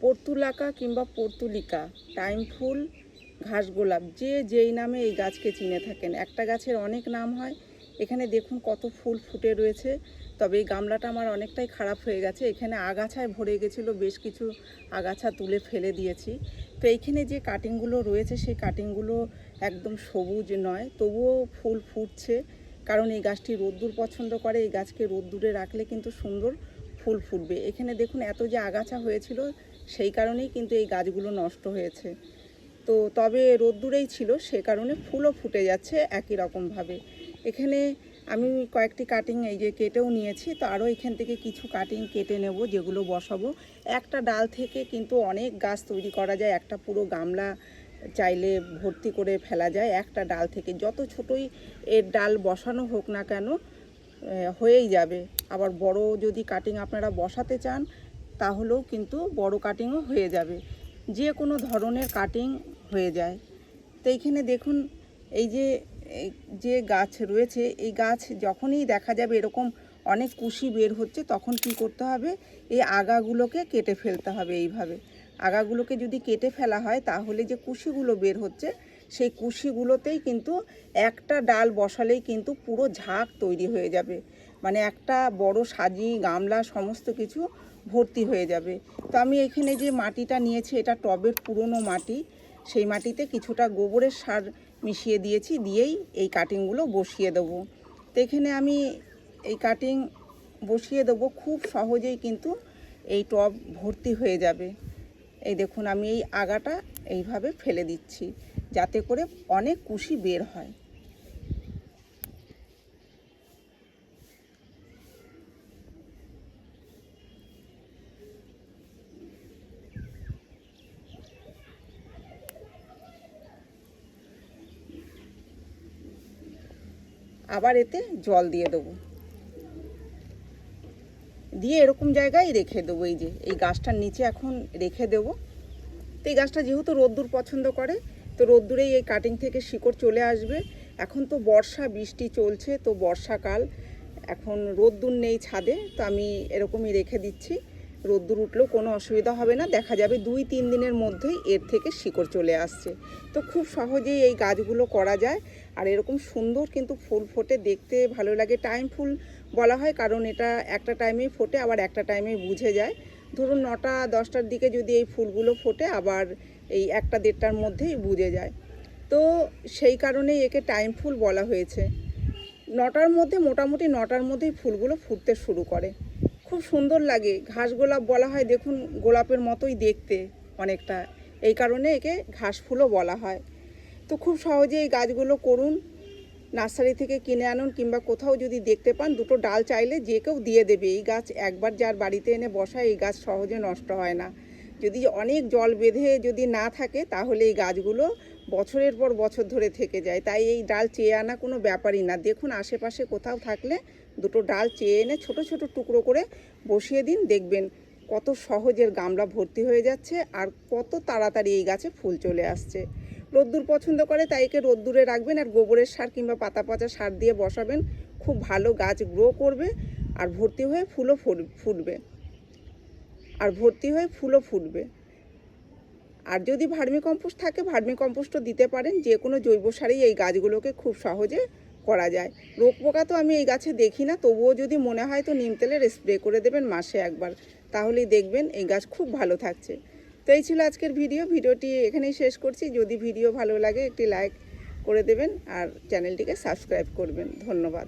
পর্তুলাকা কিংবা portulaca, time ফুল, ঘাস গোলাপ, যে যেই নামে এই গাছকে চিনে থাকেন। একটা গাছের অনেক নাম হয়। এখানে দেখুন কত ফুল ফুটে রয়েছে। তবে এই গামলাটা আমার অনেকটাই খারাপ হয়ে গেছে, এখানে আগাছায় ভরে গেছিলো, বেশ কিছু আগাছা তুলে ফেলে দিয়েছি। তো এইখানে যে কাটিংগুলো রয়েছে সেই কাটিংগুলো একদম সবুজ নয়, তবুও ফুল ফুটছে, কারণ এই গাছটি রোদ্দুর পছন্দ করে। এই গাছকে রোদ্দুরে রাখলে কিন্তু সুন্দর ফুল ফুটবে। এখানে দেখুন এত যে আগাছা হয়েছিল, সেই কারণেই কিন্তু এই গাছগুলো নষ্ট হয়েছে। তো তবে রোদ্দুরেই ছিল, সে কারণে ফুলও ফুটে যাচ্ছে একই রকমভাবে। এখানে আমি কয়েকটি কাটিং এই যে কেটেও নিয়েছি, তো আরও এখান থেকে কিছু কাটিং কেটে নেব, যেগুলো বসাবো। একটা ডাল থেকে কিন্তু অনেক গাছ তৈরি করা যায়, একটা পুরো গামলা চাইলে ভর্তি করে ফেলা যায় একটা ডাল থেকে। যত ছোটোই এর ডাল বসানো হোক না কেন, হয়েই যাবে। আবার বড় যদি কাটিং আপনারা বসাতে চান, তাহলেও কিন্তু বড় কাটিংও হয়ে যাবে, যে কোনো ধরনের কাটিং হয়ে যায়। তো এইখানে দেখুন এই যে গাছ রয়েছে, এই গাছ যখনই দেখা যাবে এরকম অনেক কুশি বের হচ্ছে, তখন কি করতে হবে, এই আগাগুলোকে কেটে ফেলতে হবে। এইভাবে আগাগুলোকে যদি কেটে ফেলা হয়, তাহলে যে কুশিগুলো বের হচ্ছে, সেই কুশিগুলোতেই কিন্তু একটা ডাল বসালেই কিন্তু পুরো ঝাঁক তৈরি হয়ে যাবে, মানে একটা বড় সাজি গামলা সমস্ত কিছু ভর্তি হয়ে যাবে। তো আমি এখানে যে মাটিটা নিয়েছি, এটা টবের পুরনো মাটি, সেই মাটিতে কিছুটা গোবরের সার মিশিয়ে দিয়েছি, দিয়েই এই কাটিংগুলো বসিয়ে দেবো। তো এখানে আমি এই কাটিং বসিয়ে দেবো, খুব সহজেই কিন্তু এই টব ভর্তি হয়ে যাবে। এই দেখুন আমি এই আগাটা এইভাবে ফেলে দিচ্ছি, যাতে করে অনেক কুশি বের হয়। আবার এতে জল দিয়ে দেবো, দিয়ে এরকম জায়গায় রেখে দেবো। এই যে এই গাছটার নিচে এখন রেখে দেবো। তো এই গাছটা যেহেতু রোদ্দুর পছন্দ করে, তো রোদ্দুরেই এই কাটিং থেকে শিকড় চলে আসবে। এখন তো বর্ষা, বৃষ্টি চলছে, তো বর্ষাকাল, এখন রোদ্দুর নেই ছাদে, তো আমি এরকমই রেখে দিচ্ছি। রোদ্দুর উঠলেও কোনো অসুবিধা হবে না, দেখা যাবে 2-3 দিনের মধ্যেই এর থেকে শিকড় চলে আসছে। তো খুব সহজেই এই গাছগুলো করা যায়, আর এরকম সুন্দর কিন্তু ফুল ফোটে, দেখতে ভালো লাগে। টাইম ফুল বলা হয় কারণ এটা একটা টাইমেই ফোটে, আবার একটা টাইমেই বুঝে যায়। ধরুন 9টা-10টার দিকে যদি এই ফুলগুলো ফোটে, আবার এই 1টা-1:30টার মধ্যেই বুঝে যায়। তো সেই কারণেই একে টাইম ফুল বলা হয়েছে। 9টার মধ্যে, মোটামুটি 9টার মধ্যেই ফুলগুলো ফুটতে শুরু করে। খুব সুন্দর লাগে। ঘাস গোলাপ বলা হয়, দেখুন গোলাপের মতোই দেখতে অনেকটা, এই কারণে একে ঘাস ফুলও বলা হয়। তো খুব সহজে এই গাছগুলো করুন, নার্সারি থেকে কিনে আনুন, কিংবা কোথাও যদি দেখতে পান, দুটো ডাল চাইলে যে কেউ দিয়ে দেবে। এই গাছ একবার যার বাড়িতে এনে বসায়, এই গাছ সহজে নষ্ট হয় না। যদি অনেক জল বেঁধে যদি না থাকে, তাহলে এই গাছগুলো বছরের পর বছর ধরে থেকে যায়। তাই এই ডাল চেয়ে আনা কোনো ব্যাপারই না। দেখুন আশেপাশে কোথাও থাকলে দুটো ডাল চেয়ে এনে ছোট ছোট টুকরো করে বসিয়ে দিন, দেখবেন কত সহজের গামলা ভর্তি হয়ে যাচ্ছে, আর কত তাড়াতাড়ি এই গাছে ফুল চলে আসছে। রোদ্দুর পছন্দ করে, তাই একে রোদ্দুরে রাখবেন, আর গোবরের সার কিংবা পাতা পচা সার দিয়ে বসাবেন, খুব ভালো গাছ গ্রো করবে, আর ভর্তি হয়ে ফুলও ফুটবে, আর ভর্তি হয়ে ফুলও ফুটবে। আর যদি ভার্মি কম্পোস্ট থাকে, ভার্মি কম্পোস্টও দিতে পারেন। যে কোনো জৈব সারেই এই গাছগুলোকে খুব সহজে করা যায়। রোগ পোকা তো আমি এই গাছে দেখি না, তবুও যদি মনে হয় তো নিম তেলের স্প্রে করে দেবেন মাসে একবার, তাহলেই দেখবেন এই গাছ খুব ভালো থাকছে। তো এই ছিল আজকের ভিডিওটি এখানেই শেষ করছি। যদি ভিডিও ভালো লাগে একটি লাইক করে দেবেন, আর চ্যানেলটিকে সাবস্ক্রাইব করবেন। ধন্যবাদ।